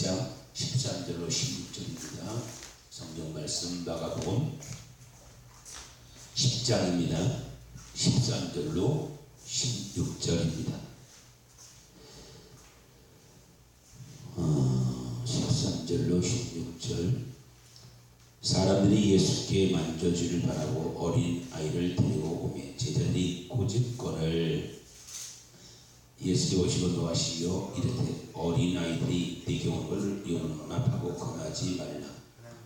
10장 13절로 16절입니다. 성경 말씀 마가복음 10장입니다. 13절로 16절입니다. 13절로 16절. 사람들이 예수께 만져주를 바라고 어린 아이를 데리고 오매 제자들이 고집거늘 예수께 오시고 노하시며 이르되 어린 아이들이 내게 온 것을 용납하고 권하지 말라.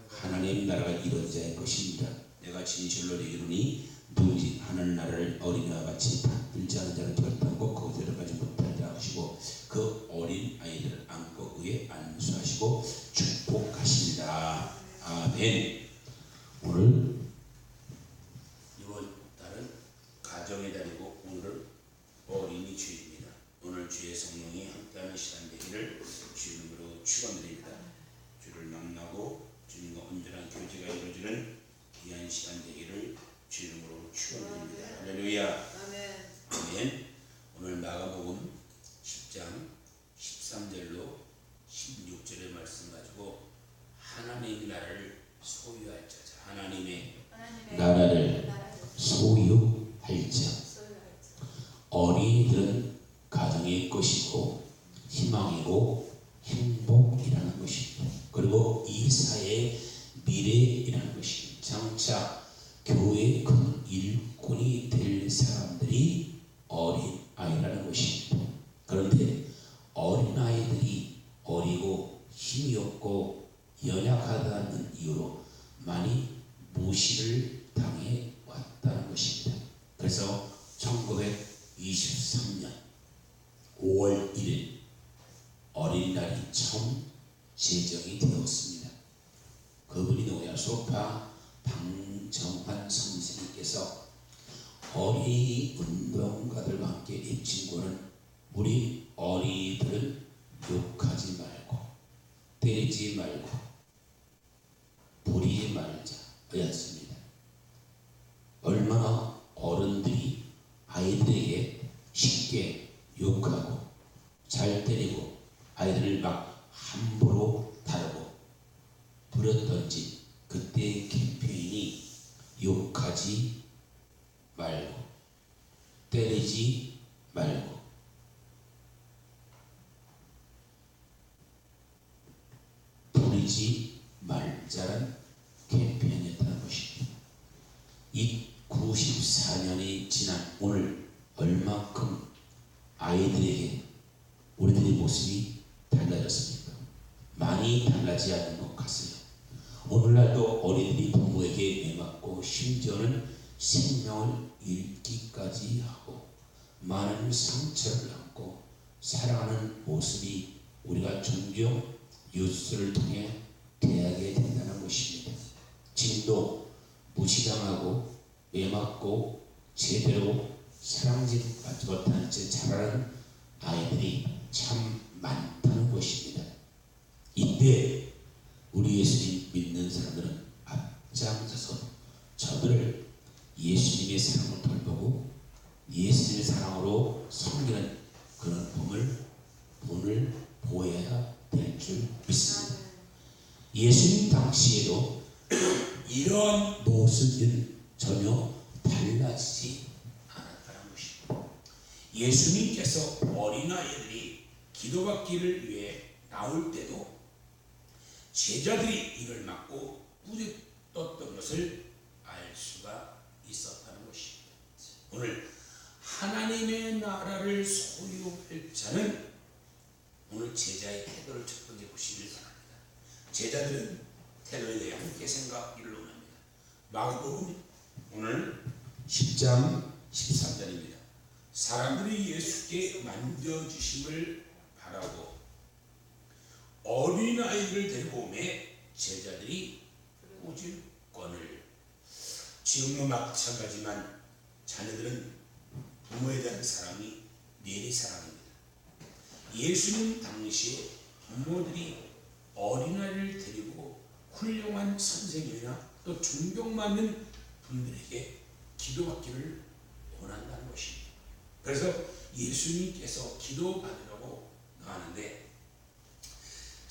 하나님 나라가 이런 자의 것입니다. 내가 진실로 내게 이르노니 누구든지 하나님 나라를 어린아이와 같이 받들지 않은 자는 결단코 그곳에 들어가지 못하리라 하시고 그 어린 아이들을 안고 위에 안수하시고 축복하시니라. 아멘. 오늘 이번 달은 가정의 달이고 오늘은 어린이 주일입니다. 오늘 주의 성령이 함께하는 시간 되기를 주의 이름으로 축원드립니다. 주를 만나고 주님과 온전한 교제가 이루어지는 귀한 시간 되기를 주의 이름으로 축원드립니다. 할렐루야. 아멘. 아멘. 오늘 마가복음 10장 13절로 16절의 말씀 가지고 하나님의 나라를 소유할 자, 하나님의 나라를 소유할 자. 어린이들은 가정의 것이고 희망이고 행복이라는 것입니다. 그리고 이 사회의 미래이라는 것입니다. 장차 교회의 큰 일꾼이 될 사람들이 어린아이라는 것입니다. 그런데 어린아이들이 어리고 힘이 없고 연약하다는 이유로 많이 무시를 당해 왔다는 것입니다. 그래서 1923년 5월 1일 어린이날이 처음 제정이 되었습니다. 그분이 누구야? 소파 방정환 선생님께서 어린이 운동가들과 함께 외친 거는 우리 어린이들을 욕하지 말고 때리지 말고 부리지 말자 였습니다. 얼마나 어른들이 아이들에게 쉽게 욕하고 잘 때리고 아이들을 막 함부로 다루고 부렸던지 그때의 캠페인이 욕하지 말고 때리지 말고 부리지 말자는 캠페인이었다는 것입니다. 이 94년이 지난 오늘 얼마큼 아이들에게 우리들의 모습이 달라졌습니까? 많이 달라지지 않는 것 같아요. 오늘날도 어린이들이 부모에게 매맞고 심지어는 생명을 잃기까지 하고 많은 상처를 안고 살아가는 모습이 우리가 종종 뉴스를 통해 대하게 된다는 것입니다. 지금도 무시당하고 매맞고 제대로 사랑받지 못하는 채 자라는 아이들이 참 많다는 것입니다. 이때 우리 예수님 믿는 사람들은 앞장서서 저들을 예수님의 사랑을 돌보고 예수님의 사랑으로 섬기는 그런 본을 보여야 될 줄 믿습니다. 예수님 당시에도 이런 모습은 전혀 달라지지 않았다는 것입니다. 예수님께서 어린아이들이 기도받기를 위해 나올 때도 제자들이 이를 막고 뿌듯떴던 것을 알 수가 있었다는 것입니다. 오늘 하나님의 나라를 소유할 자는 오늘 제자의 태도를 첫 번째 보시길 바랍니다. 제자들은 태도에 대해 함께 생각하기를 원합니다. 마가복음 오늘 10장 13절입니다. 사람들이 예수께 만져주심을 바라고 어린아이를 데리고 오매 제자들이 꼬질거늘. 지금도 마찬가지만 자녀들은 부모에 대한 사랑이 내리사랑입니다. 예수님 당시에 부모들이 어린아이를 데리고 훌륭한 선생님이나 또 존경받는 분들에게 기도받기를 원한다는 것입니다. 그래서 예수님께서 기도받으라고 나가는데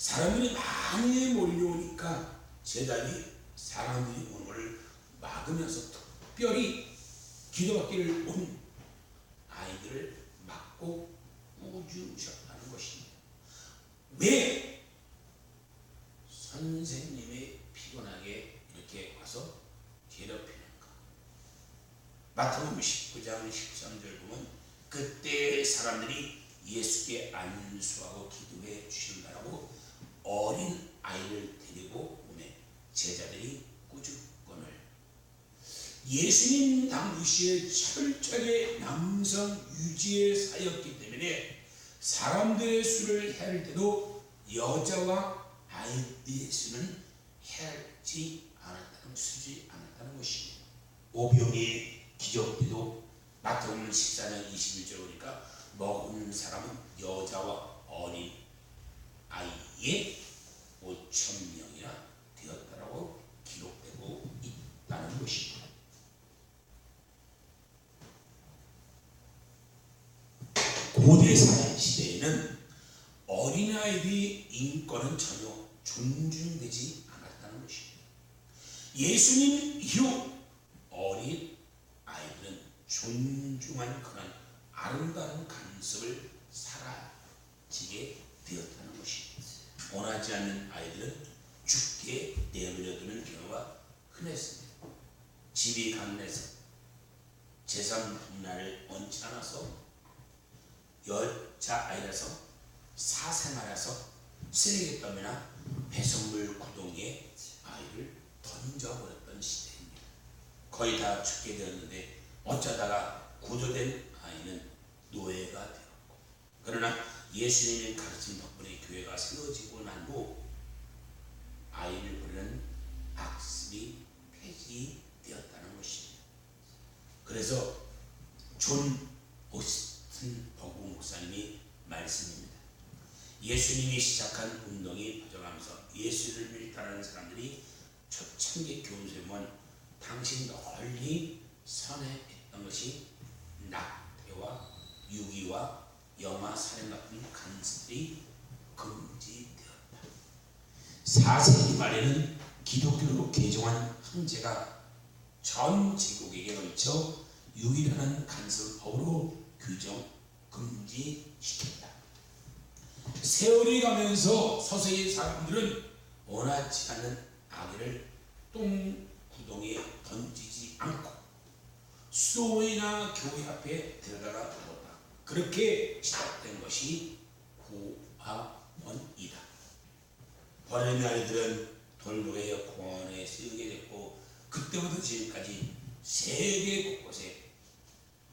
사람들이 많이 몰려오니까 제자들이 사람들이 오는 것을 막으면서 특별히 기도받기를 온 아이들을 막고 꾸짖으셨다는 것입니다. 왜 선생님이 피곤하게 이렇게 와서 괴롭히는가? 마태복음 19장 13절 보면 그때 사람들이 예수께 안수하고 기도해 주신다라고 어린 아이를 데리고 오매 제자들이 꾸짖거늘 예수님 당시에 철저하게 남성 유지의 사였기 때문에 사람들의 수를 헤아릴 때도 여자와 아이들의 수는 헤아리지 않았다는, 수지 않았다는 것입니다. 오병이의 기적 때도 마태복음 14장 21절 보니까 먹은 사람은 여자와 어린 아이의 5,000명이나 되었다라고 기록되고 있다는 것입니다. 고대 사회 시대에는 어린아이들의 인권은 전혀 존중되지 않았다는 것입니다. 예수님 이후 어린 아이들은 존중한 그런 아름다운 간섭을 사라지게 되었다는 것입니다. 원하지 않는 아이들은 죽게 내버려두는 경우가 흔했습니다. 집이 가난해서 재산 분할을 원치 않아서 여자아이라서 사생아라서 쓰레기더미나 배설물 구덩이에 아이를 던져버렸던 시대입니다. 거의 다 죽게 되었는데 어쩌다가 구조된 아이는 노예가 되었고, 그러나 예수님의 가르침 덕분에 교회가 세워지고 난 후 아이를 버리는 악습이 폐지되었다는 것입니다. 그래서 존 오스틴 버구 목사님이 말씀입니다. 예수님이 시작한 운동이 퍼져가면서 예수님을 따르는 사람들이 초창기 교훈서에 보면 당신 널리 선회했던 것이 낙태와 유기와 영아 살인 같은 간섭들이 금지되었다. 4세기 말에는 기독교로 개정한 황제가 전 제국에게 걸쳐 유일한 간섭을 법으로 규정 금지시켰다. 세월이 가면서 서서히 사람들은 원하지 않는 아기를 똥구덩이에 던지지 않고 수도원이나 교회 앞에 데려다가 두었다. 그렇게 시작된 것이 고아원이다. 버려진 아이들은 돌고래 공원에 쓰이게 됐고, 그때부터 지금까지 세계 곳곳에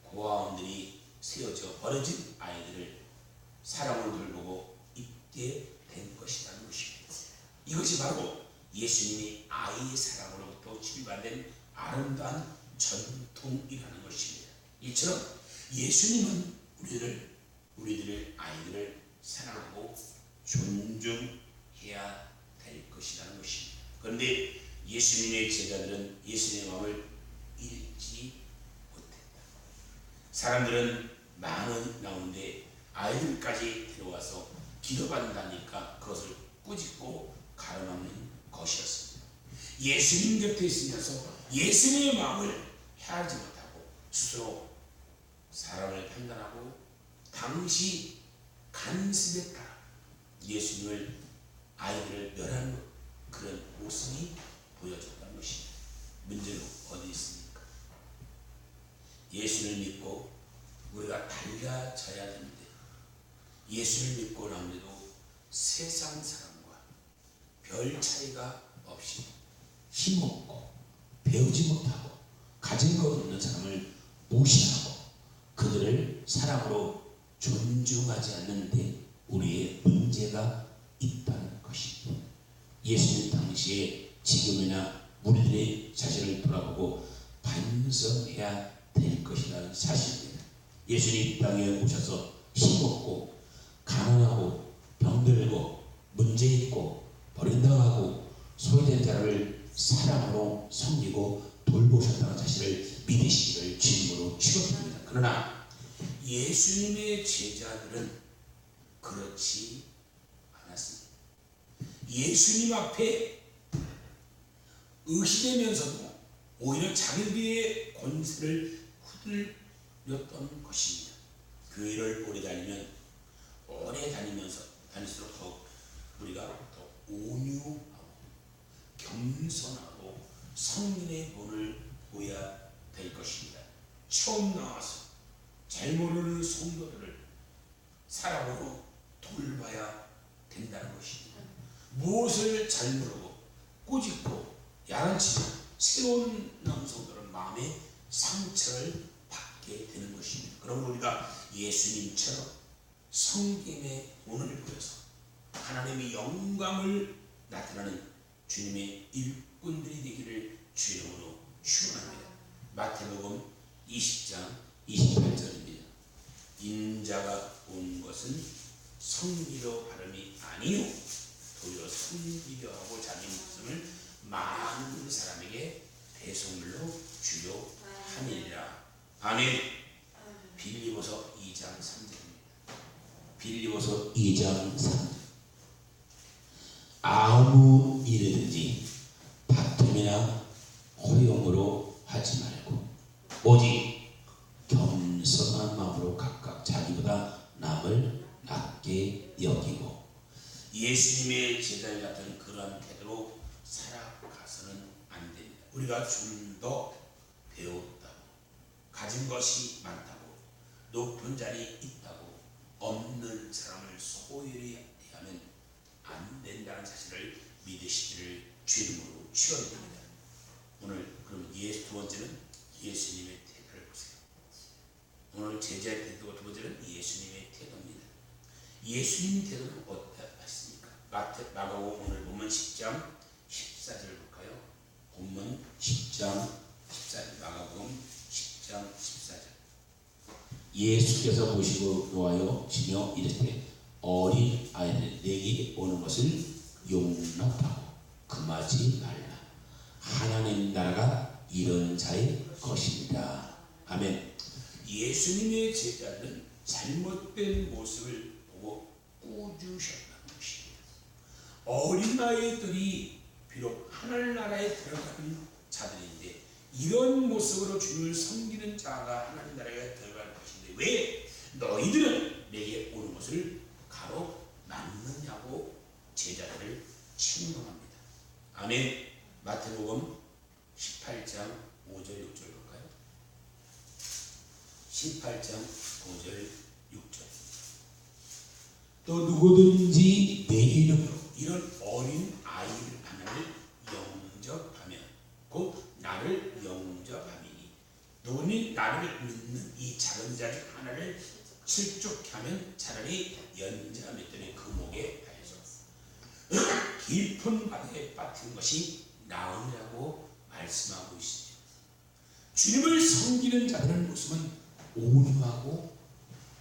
고아원들이 세워져 버려진 아이들을 사랑으로 돌보고 있게 된 것이라는 것입니다. 이것이 바로 예수님이 아이의 사랑으로부터 출발된 아름다운 전통이라는 것입니다. 이처럼 예수님은 우리들의 아이들을 사랑하고 존중해야 될 것이라는 것입니다. 그런데 예수님의 제자들은 예수님의 마음을 읽지 못했다. 사람들은 많은 나오는데 아이들까지 데려와서 기도받는다니까 그것을 꾸짖고 가로막는 것이었습니다. 예수님 곁에 있으면서 예수님의 마음을 헤아리지 못하고 스스로 사람을 판단하고 당시 간섭에 따라 예수님을 아이들을 멸하는 그런 모습이 보여졌다는 것입니다. 문제는 어디 있습니까? 예수를 믿고 우리가 달라져야 되는데 예수를 믿고 나오는데도 세상 사람과 별 차이가 없이 힘없고 배우지 못하고 가진 것 없는 사람을 무시하고 그들을 사랑으로 존중하지 않는데 우리의 문제가 있다는 것입니다. 예수님 당시에 지금이나 우리들의 자신을 돌아보고 반성해야 될 것이라는 사실입니다. 예수님 이 땅에 오셔서 힘없고 가난하고 병들고 문제 있고 버림당하고 소외된 자를 사랑으로 섬기고 돌보셨다는 사실을 믿으시기를 주님으로 축원합니다. 그러나 예수님의 제자들은 그렇지 않았습니다. 예수님 앞에 의시되면서도 오히려 자기들의 권세를 후들렸던 것입니다. 교회를 오래 다니면서 다닐수록 더욱 우리가 더 온유하고 겸손하고 성인의 본을 보여야 될 것입니다. 처음 나와서 잘 모르는 성도들을 사랑으로 돌봐야 된다는 것입니다. 무엇을 잘 모르고 꾸짖고 야단치면 새로운 남성들은 마음에 상처를 받게 되는 것입니다. 그러므로 우리가 예수님처럼 성김의 본을 보여서 하나님의 영광을 나타나는 주님의 일꾼들이 되기를 주님으로 축원합니다. 마태복음 20장 28절입니다. 인자가 온 것은 성기려 바름이 아니요 도리어 성기려 하고 자기 목숨을 많은 사람에게 배송물로 주려 함이니라. 아멘. 빌립보서 2장 3절입니다. 빌립보서 2장 3절. 아무 일이든지 다툼이나 허용으로 하지 말고 오직 겸손한 마음으로 각각 자기보다 남을 낮게 여기고 예수님의 제자를 같은 그러한 태도로 살아가서는 안 됩니다. 우리가 좀 더 배웠다고 가진 것이 많다고 높은 자리에 있다고 없는 사람을 소홀히 하면 안 된다는 사실을 믿으시기를 주님으로 축원드립니다. 오늘 그럼 두 번째는 예수님의 태도를 보세요. 오늘 제자의 태도고 두 번째는 예수님의 태도입니다. 예수님의 태도는 어떠하십니까? 마가복음 오늘 본문 10장 14절 볼까요? 본문 10장 14절 마가복음 10장 14절. 예수께서 보시고 노하여지며 이르되 어린 아이들 내게 오는 것을 용납하고 금하지 말라. 하나님 나라가 이런 자의 것입니다. 아멘. 예수님의 제자들은 잘못된 모습을 보고 꾸짖으셨다는 것입니다. 어린아이들이 비록 하늘나라에 들어가는 자들인데 이런 모습으로 주를 섬기는 자가 하나님 나라에 들어갈 것인데 왜 너희들은 내게 오는 것을 가로막느냐고 제자들을 책망합니다. 아멘. 마태복음 18장 5절 6절 볼까요? 18장 5절 6절. 또 누구든지 내 이름으로 이런 어린 아이를 하나를 영접하면 곧 나를 영접함이니 너는 나를 믿는 이 작은 자 중 하나를 실족케 하면 차라리 연자 맷돌이 그 목에 달려서 깊은 바다에 빠뜨린 것이 나으리라고 말씀하고 있습니다. 주님을 섬기는 자들의 모습은 온유하고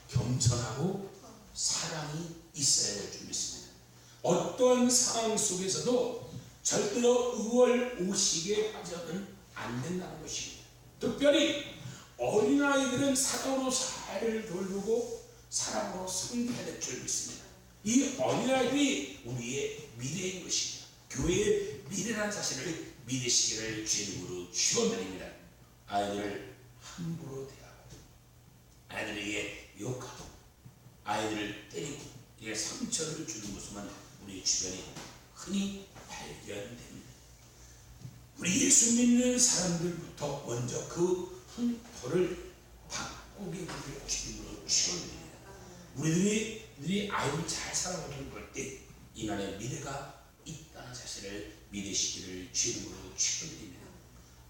겸손하고 사랑이 있어야 될 줄 믿습니다. 어떠한 상황 속에서도 절대로 의월오식에 빠져서는 안 된다는 것입니다. 특별히 어린아이들은 사랑으로 사회를 돌보고 사랑으로 섬겨야 될 줄 믿습니다. 이 어린아이들이 우리의 미래인 것입니다. 교회의 미래라는 사실을 믿으시기를 주님으로 축원드립니다. 아이들을 함부로 대하고 아이들에게 욕하고 아이들을 때리고 이게 상처를 주는 모습만 우리 주변에 흔히 발견됩니다. 우리 예수 믿는 사람들부터 먼저 그 풍토를 바꾸게 되기를 주님으로 축원드립니다. 우리들이 아이를 잘 살아보는 걸 때 인간의 미래가 있다는 사실을 믿으시기를 주님으로 축원드립니다.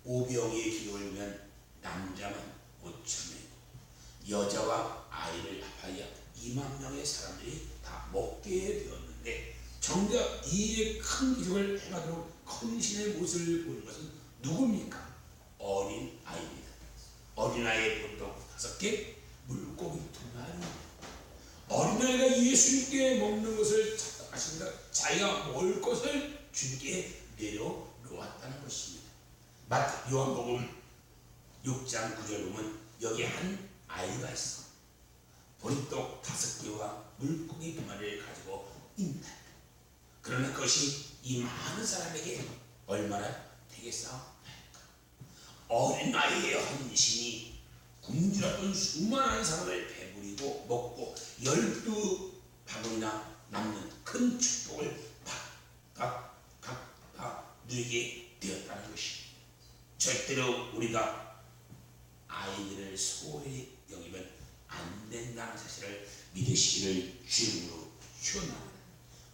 오병이의 기록을 보면 남자만 5,000명, 여자와 아이를 합하여 2만 명의 사람들이 다 먹게 되었는데 정작 이 큰 기적을 행하도록 헌신의 모습을 보는 것은 누굽니까? 어린 아이입니다. 어린아이의 보통 5개, 물고기 2마리입니다. 어린아이가 예수님께 먹는 것을 찾아가십니다. 자기가 먹을 것을 주님께 내려놓았다는 것입니다. 요한복음 6장 9절 보면 여기 한 아이가 있어. 보리떡 5개와 물고기 2마리를 가지고 있다. 그러나 그것이 이 많은 사람에게 얼마나 되겠어? 어린 나이의 헌신이 굶주렸던 수많은 사람을 배부리고 먹고 12바구니나 남는 큰 축복을 각각 누리게 되었다는 것이, 절대로 우리가 아이들을 소홀히 여기면 안 된다는 사실을 믿으시기를 주님으로 축원합니다.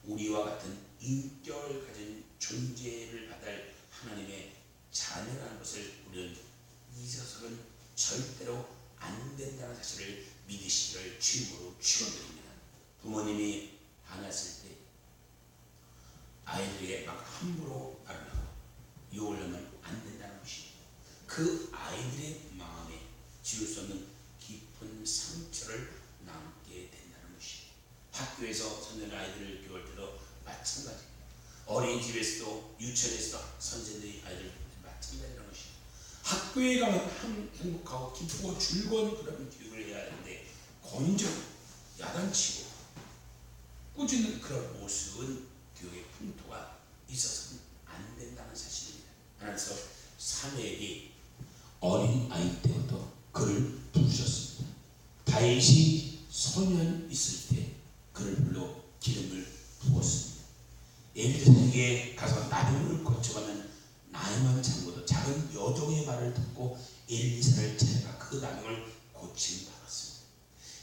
우리와 같은 인격을 가진 존재를 받을 하나님의 자녀라는 것을 우리는 잊어서는 절대로 안 된다는 사실을 믿으시기를 주님으로 축원드립니다. 부모님이 화났을 때 아이들에게 막 함부로 말을 하고 욕을 하면 안 된다는 것이, 그 아이들의 마음에 지울 수 없는 깊은 상처를 남게 된다는 것이, 학교에서 선생님 아이들을 교육할 때도 마찬가지입니다. 어린이집에서도 유치원에서도 선생님들이 아이들 마찬가지라는 것이, 학교에 가면 행복하고 기쁘고 즐거운 그런 교육을 해야 하는데 건전 야단치고 꾸짖는 그런 모습은 교육의 풍토가 있어서는 안 된다는 사실입니다. 하나님께서 사무엘이 어린 아이 때부터 그를 부르셨습니다. 다윗이 소년 있을 때 그를 불러 기름을 부었습니다. 엘리사에게 가서 나병을 거쳐가는 나에만 장고도 작은 여종의 말을 듣고 엘리사를 찾아가 그 나병을 고침 받았습니다.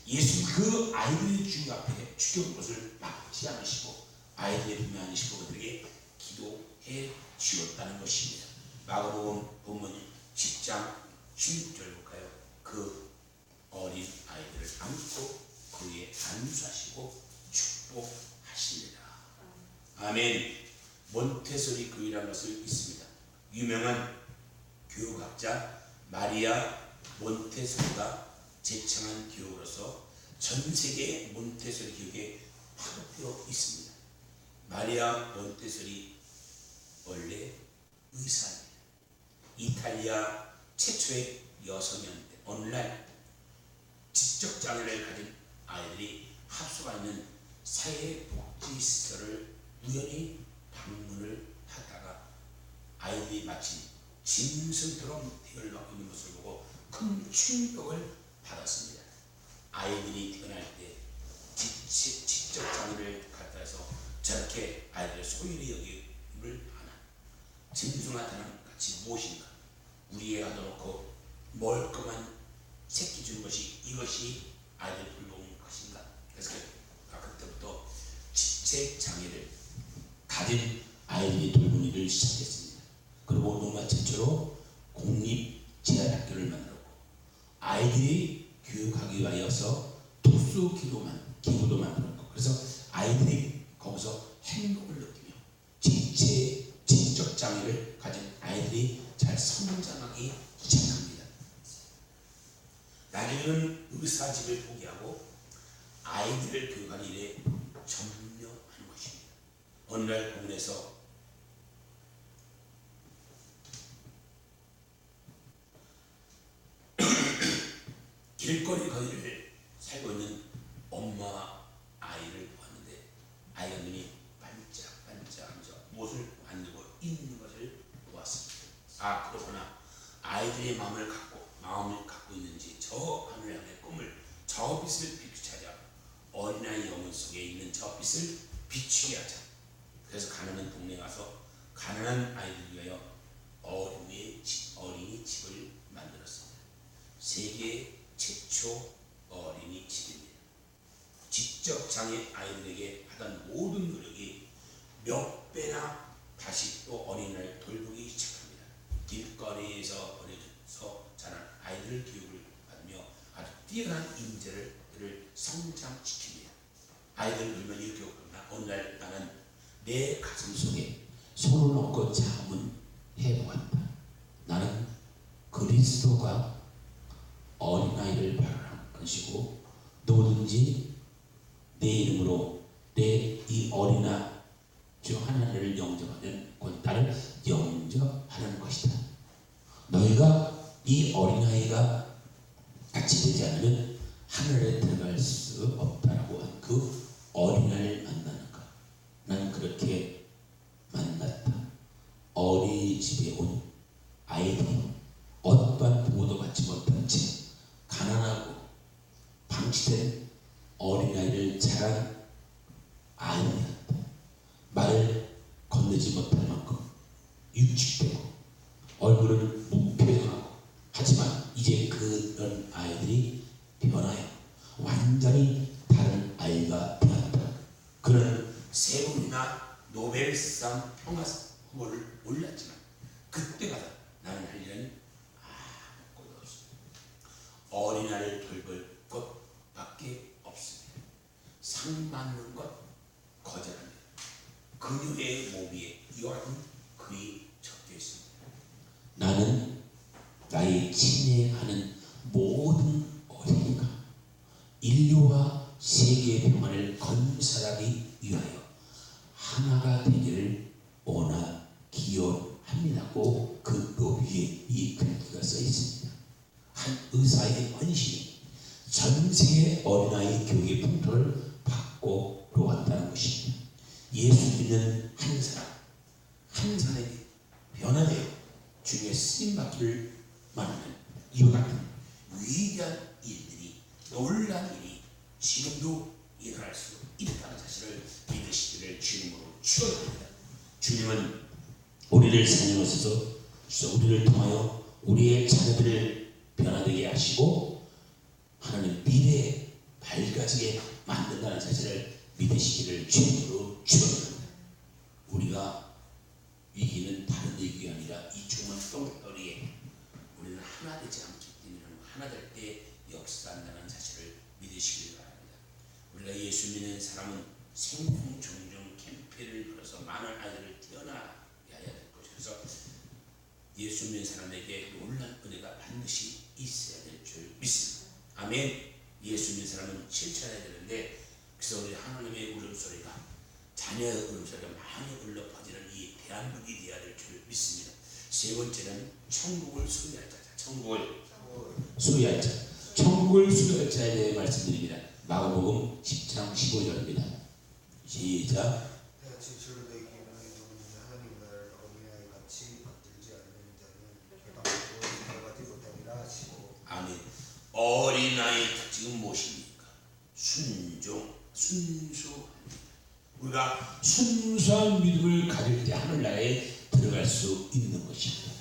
예수는 그 아이들의 주님 앞에 죽여온 것을 막지 않으시고 아이들의 분명하시고 그들에게 기도해 주었다는 것입니다. 마가복음 본문 10장 16절 볼까요? 그 어린 아이들을 안고 그에게 안수하시고 축복하십니다. 아멘. 몬테소리 교회라는 것을 있습니다. 유명한 교육학자 마리아 몬테소리가 제창한 교육으로서 전 세계 몬테소리 교육에 파급되어 있습니다. 마리아 몬테소리 원래 의사입니다. 이탈리아 최초의 여성이었는데 어느 날 지적 장애를 가진 아이들이 합숙하 있는 사회복지시설을 우연히 방문을 하다가 아이들이 마치 짐승처럼 대열받고 있는 것을 보고 큰 충격을 받았습니다. 아이들이 태어날 때 지적 장애를 갖다 해서 저렇게 아이들을 소홀히 여김을 하나, 짐승한테는 같이 무엇인가, 우리에 가둬놓고 멀끔한 새끼 준 것이 이것이 아이들 불러온 것인가. 그래서 그때부터 지적 장애를 가진 아이들이 돌보는 일을 시작했습니다. 그리고 로마 최초로 공립제한학교를 만들었고 아이들이 교육하기 위하여서 특수 기구도 만들었고, 그래서 아이들이 거기서 행복을 느끼며 지적 장애를 가진 아이들이 잘 성장하기 시작합니다. 나중에는 의사집을 포기하고 아이들을 교육하는 일에 전념하는 것입니다. 어느 날 공원에서 길거리 거리를 살고 있는 엄마 아이를 보았는데 아이가 눈이 반짝반짝하면서 못을 만들고 있는 것을 보았습니다. 아, 그러구나. 아이들의 마음을 갖고 있는지 저 하늘 향의 꿈을, 저 빛을 비추자. 어린아이 영혼 속에 있는 저 빛을 비추게 하자. 그래서 가난한 동네에 가서 가난한 아이들 위하여 어린이 집을 만들었습니다. 세계 최초 어린이집입니다. 지적 장애 아이들에게 하던 모든 노력이 몇 배나 다시 또 어린이를 돌보기 시작합니다. 길거리에서 버려져서 자란 아이들 교육을 받으며 아주 뛰어난 인재를 성장시킵니다. 아이들 놀면 이렇게 없구나. 어느 날 나는 내 가슴 속에 손을 얹고 자문해보았다. 나는 그리스도가 어린아이를 바라는 것이고 누구든지 내 이름으로 내 이 어린아 주 하나님을 영접하면 곧 나를 영접하는 것이다. 너희가 이 어린아이가 같이 되지 않으면 하늘에 들어갈 수 없다라고 한 그 어린아이를 만나는 것, 나는 그렇게 집에 온 아이들이 어떠한 보호도 받지 못한 채 가난하고 방치된 어린아이를 자란 아이였다. 말을 건네지 못할 만큼 육축되고 얼굴은 무표정하고, 하지만 이제 그런 아이들이 변하여 완전히 다른 아이가 되었다. 그는 세 번이나 노벨상 평화상 후보를 올랐지만 그때가 나는 할 일은 아무것도 없습니다. 어린아이를 돌볼 것밖에 없습니다. 상 받는 것 거절합니다. 그녀의 몸 위에 이와 같은 글이 적혀 있습니다. 나는 나의 친애하는 모든 어린이가 인류와 세계의 평화를 건설하기 위하여 하나가 되기를 원하 기원합니다고 그 위에 이 글귀가 써 있습니다. 한 의사의 헌신이 전 세계 어린아이 교육의 풍토를 바꿔로 왔다는 것입니다. 예수 믿는 한 사람에게 변화되어 주님의 쓰임받기를 만나는 이와 같은 위대한 일들이, 놀라운 일이 지금도 일어날 수 있다는 사실을 믿으시기를 주님으로 축원합니다. 주님은 우리를 사랑하셔서 우리를 통하여 우리의 자녀들을 변화되게 하시고 하나님 미래에 밝아지게 만든다는 사실을 믿으시기를 주님으로 축원합니다. 우리가 위기는 다른 위기가 아니라 이 죽은 똥덩어리에 우리는 하나 되지 않기 때문에 하나 될 때 역사한다는 사실을 믿으시길 바랍니다. 우리가 예수 믿는 사람은 생명종종 캠페인을 벌여서 많은 아이들을 태어나게 해야 될 것이어서 예수 믿는 사람에게 놀라운 은혜가 반드시 있어야 될 줄 믿습니다. 아멘. 예수 믿는 사람은 실천해야 되는데, 그래서 우리 하나님의 울음소리가, 자녀의 울음소리가 많이 울려 퍼지는 이 대한민국이 되어야 될 줄 믿습니다. 세 번째는 천국을 소유할 자다. 천국을 소유할 자. 천국을 소유할 자에 대해 말씀드립니다. 마가복음 10장 15절입니다. 시작. 지출로 되기 위해 하나님 나라를 어린아이 같이 받들지 않는 자는 결단코 들어가지 못하리라 하시고. 아멘. 어린아이의 특징은 무엇입니까? 순수합니다. 우리가 순수한 믿음을 가질 때 하늘나라에 들어갈 수 있는 것입니다.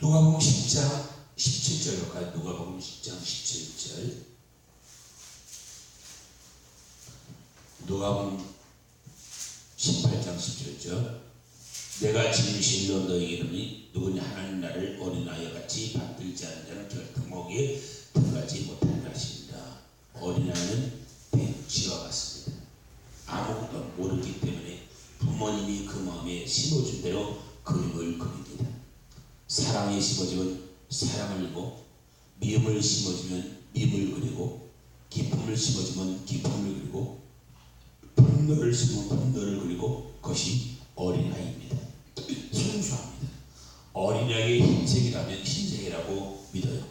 누가복음 10장 17절 가까이, 누가복음 10장 17절, 누가복음 18장 17절. 내가 진실로 너희에게 이르노니 누구냐 하나님 나라를 어린아이와 같이 받들지 않는 자는 결코 들어가지 못하리라 하십니다. 어린아이는 백지와 같습니다. 아무것도 모르기 때문에 부모님이 그 마음에 심어준 대로 그림을 그립니다. 사랑이 심어지면 사랑을 그리고, 미움을 심어주면 미움을 그리고, 기쁨을 심어주면 기쁨을 그리고, 분노를 심으면 분노를 그리고, 그것이 어린아이입니다. 순수합니다. 어린아이의 흰색이라면 흰색이라고 믿어요.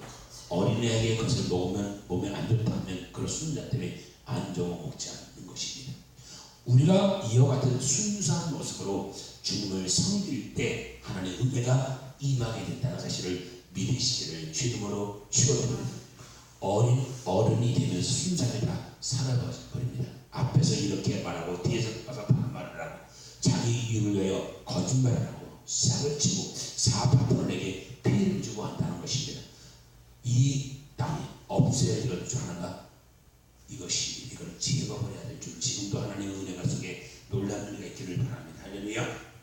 어린아이의 것을 먹으면 몸에 안 좋다면 그런 순자 때문에 안 좋은 거 먹지 않는 것입니다. 우리가 이와 같은 순수한 모습으로 주님을 섬길 때 하나님의 은혜가 임하게 된다는 사실을 믿으시기를 주님으로 축원합니다. 어른이 되면서 순삭을 다 사라져버립니다. 앞에서 이렇게 말하고 뒤에서 와서 반말을 하고 자기 이익을 위하여 거짓말을 하고 싹을 치고 사파트너에게 피해를 주고 한다는 것입니다. 이 땅이 없애야 될 줄 하나가 이걸 제거해야 될 줄, 지금도 하나님의 은혜가 속에 놀라운 은혜가 있기를 바랍니다. 할렐루야.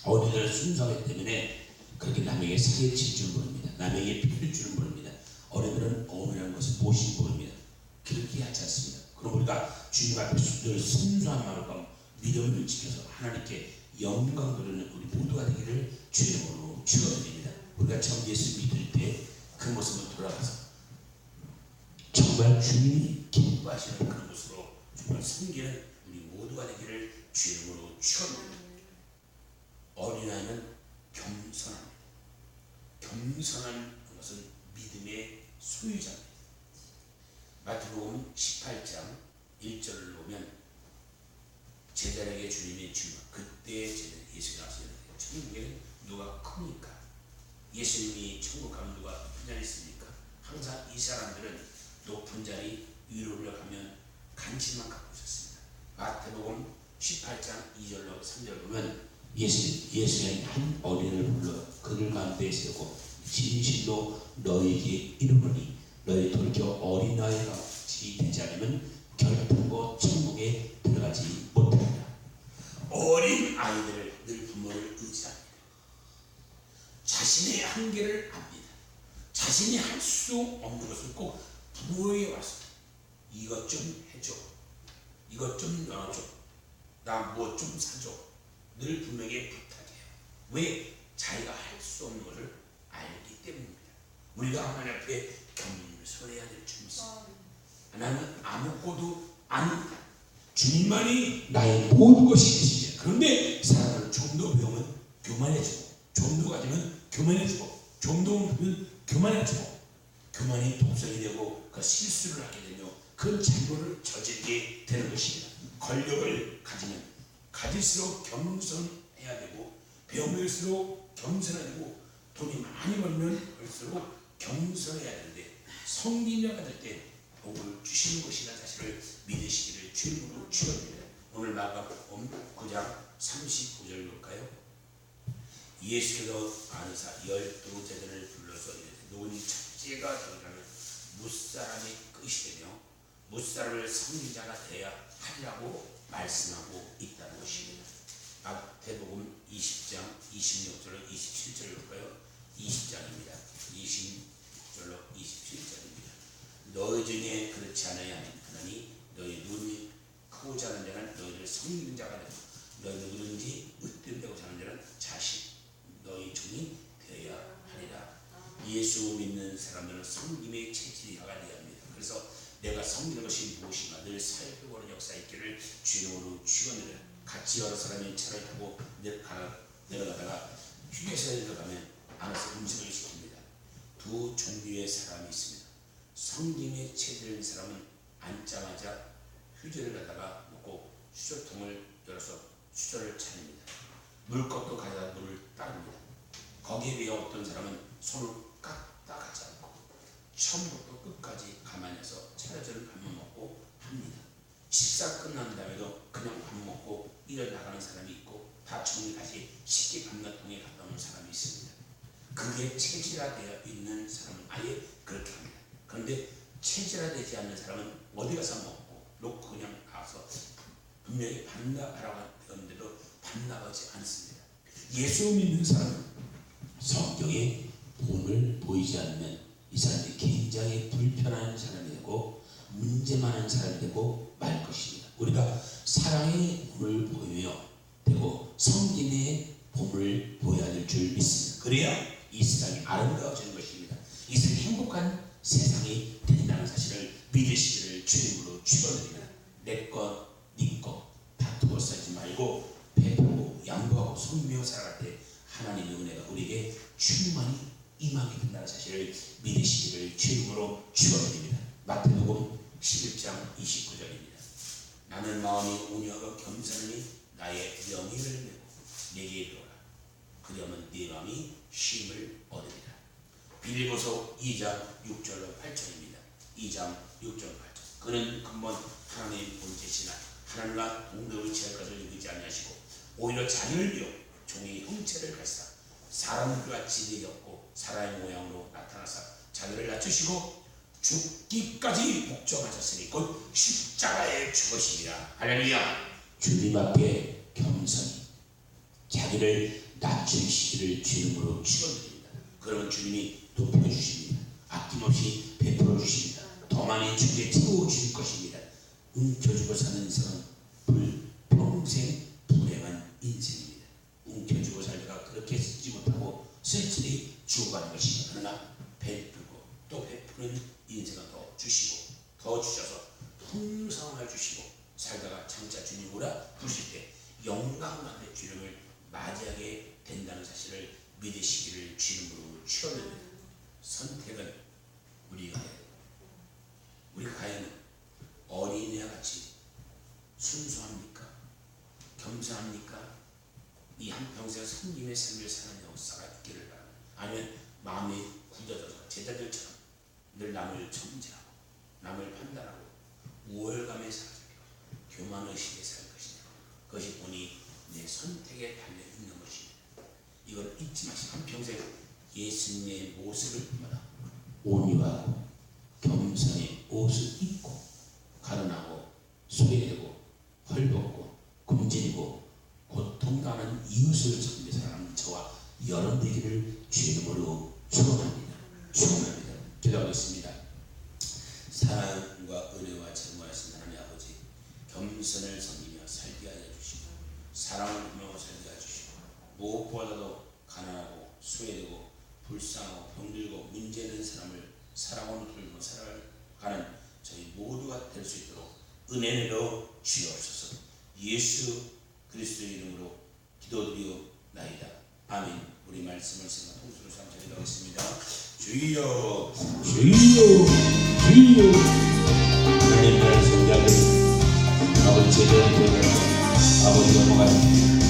어린이를 순수하기 때문에 그렇게 남에게 사기칠 줄 모릅니다. 남에게 피해를 줄을 모릅니다. 어린이들은 어음이라는 것을 무엇인지 모릅니다. 그렇게 하지 않습니다. 그럼 우리가 주님 앞에 늘 순수한 마음과 믿음을 지켜서 하나님께 영광 돌리는 우리 모두가 되기를 주님으로 축원드립니다. 우리가 처음 예수 믿을 때 그 모습을 돌아가서 정말 주님이 기뻐하시는 그런 모습으로 정말 섬기는 우리 모두가 되기를 주님으로 축원드립니다. 어린아이는 겸손합니다. 겸손한 것은 믿음의 소유자입니다. 마태복음 18장 1절을 보면 제자에게 주님이 주마, 그때 제자 예수가 나서는데 천국에는 누가 큰 예수님이 천국 가면 누가 높은 자리 있습니까? 항상 이 사람들은 높은 자리 위로 올라가면 간직만 갖고 있었습니다. 마태복음 18장 2절로 3절 보면 예수님이 한 어린이를 불러 그들 가운데 세우고 진실로 너희에게 이르노니 너희 돌이켜 어린아이 같이 되지 않으면 결단코 천국에 들어가지 못하리라. 어린 아이들을 늘 부모를 의지합니다. 자신의 한계를 압니다. 자신이 할 수 없는 것을 꼭 부모에게 와서 이것 좀 해줘, 이것 좀 넣어줘, 나 뭐 좀 사줘, 늘 부모에게 부탁해요. 왜? 자기가 할 수 없는 것을 알기 때문입니다. 우리가 하나님 앞에 겸손해야 될 줄 믿습니다. 하나님은 아무것도 아닙니다. 주님만이 나의 모든 것이 되시죠. 그런데 사람을 좀 더 배우면 교만해지고, 좀 더 가지면 교만해지고, 좀 더 배우면 교만해지고, 교만이 독성이 되고 그 실수를 하게 되며 그 잘못을 저지르게 되는 것입니다. 권력을 가지면 가질수록 겸손해야 되고, 배움일수록 겸손해야 되고, 돈이 많이 벌면 벌수록 겸손해야 되는데, 성인자가 될 때 복을 주시는 것이라는 사실을 믿으시기를 주님으로 축원합니다. 오늘 마가복음 9장 39절 볼까요? 예수께서 아느사 12제자를 불러서 이르되 누구니 첫째가 되려면 무사람이 끝이 되며 무사람을 성리자가 되어야 하리라고 말씀하고 있다는 것입니다. 마태복음 20장 26절로 27절 볼까요? 20장입니다. 26절로 27절입니다. 너희 중에 그렇지 않아야 하나니 너희 눈이 크고자 하는 자는 너희를 섬기는 자가 되고 너희 누구든지 으뜸되고자 하는 자는 자식 너희 종이 되어야 하리라. 예수 믿는 사람들은 섬김의 체질이가 되어야 합니다. 그래서 내가 섬기는 것이 무엇인가 늘 살펴보는 역사 있기를 주님으로 축원드려요. 같이 여러 사람이 차를 타고 내려가다가 휴게소에 들어가면 안에서 음식을 시킵니다. 두 종류의 사람이 있습니다. 성김에 체질인 사람은 앉자마자 휴지를 갖다가 놓고 수저통을 열어서 수저를 차립니다. 물컵도 가져다 물을 따릅니다. 거기에 비해 어떤 사람은 손을 깎다 가지 않고 처음부터 끝까지 가만히서 차려진 밥만 먹고 합니다. 식사 끝난 다음에도 그냥 밥 먹고 일어나가는 사람이 있고 다 정리까지 쉽게 밥맛통에 갖다 놓은 사람이 있습니다. 그게 체질화되어 있는 사람은 아예 그렇게 합니다. 그런데 체질화되지 않는 사람은 어디 가서 먹고 놓고 그냥 가서 분명히 반나가라고 되었는데도 반나가지 않습니다. 예수 믿는 사람은 성경에 본을 보이지 않으면 이 사람이 굉장히 불편한 사람이 되고 문제 많은 사람이 되고 말 것입니다. 우리가 사랑의 본을 보이며 되고 성김의 본을 보여야 될 줄 믿습니다. 그래야 이 세상이 아름다워지는 것입니다. 이 세상이 행복한 세상이 된다는 사실을 믿으시기를 주님으로 축원드립니다. 내 것, 네 것 다투고 살지 말고 베풀고 양보하고 섬기며 살아갈 때 하나님의 은혜가 우리에게 충만히 임하게 된다는 사실을 믿으시기를 주님으로 축원드립니다. 마태복음 11장 29절입니다. 나는 마음이 온유하고 겸손하니 나의 명예를 메고 내게 이르라. 그러면 네 마음이 쉼을 얻으리라. 빌립보서 2장 6절로 8절입니다. 2장 6절 8절. 그는 근본 하나님의 본체시나 하나님과 동등을 취할 것을 여기지 아니하시고 오히려 자기를 비워 종의 형체를 가지사 사람과 같이 되었고 사람의 모양으로 나타나사 자기를 낮추시고 죽기까지 복종하셨으니 곧 십자가에 죽으시리라. 할렐루야. 주님 앞에 겸손히 자기를 낮추시기를 주님으로 축원드립니다. 그러면 주님이 높여주십니다. 아낌없이 베풀어 주십니다. 더 많이 주께 채워주실 것입니다. 움켜쥐고 사는 인생은 평생 불행한 인생입니다. 움켜쥐고 살다가 그렇게 쓰지 못하고 쓸쓸히 죽어가는 것입니다. 그러나 베풀고 또 베푸는 인생은 더 주시고 더 주셔서 풍성함을 주시고 살다가 장차 주님 오라 부르실 때 영광만의 주님을 맞이하게 된다는 사실을 믿으시기를 주님으로 축원드립니다. 선택은 우리가 해야 돼요. 우리 과연 어린이와 같이 순수합니까? 겸손합니까? 이 한평생 성김의 삶을 사는 역사가 있기를 바랍니다. 아니면 마음이 굳어져서 제자들처럼 늘 남을 정죄하고 남을 판단하고 우월감에 사로잡히고 교만의식에 살 것이냐. 그것이 본이 내 선택에 달려있는 것입니다. 이걸 잊지 마시고 한평생 예수님의 모습을 보마다 온유하고 겸손히 옷을 입고 가련하고 소외되고 헐벗고 굶주리고 고통당하는 이웃을 섬겨 사랑하는 저와 여러분들에게를 주의 이름으로 축원합니다. 축원합니다. 기도하겠습니다. 사랑과 은혜와 전무하신 하나님 아버지, 겸손을 섬기며 살게 하여 주시고 사랑을 품어 살게 하여 주시고 무엇보다도 가난하고 소외되고 불쌍하고 병들고 문제 있는 사람을 사랑으로 돌보고 살아가는 저희 모두가 될 수 있도록 은혜 내려 주옵소서. 예수 그리스도의 이름으로 기도드리옵나이다. 아멘. 우리 말씀을 생각 통수로 삼자 기도하겠습니다. 주여 주여 주여. 하나님 나라의 성자들 아버지 제자들 아버지 넘어가십니다.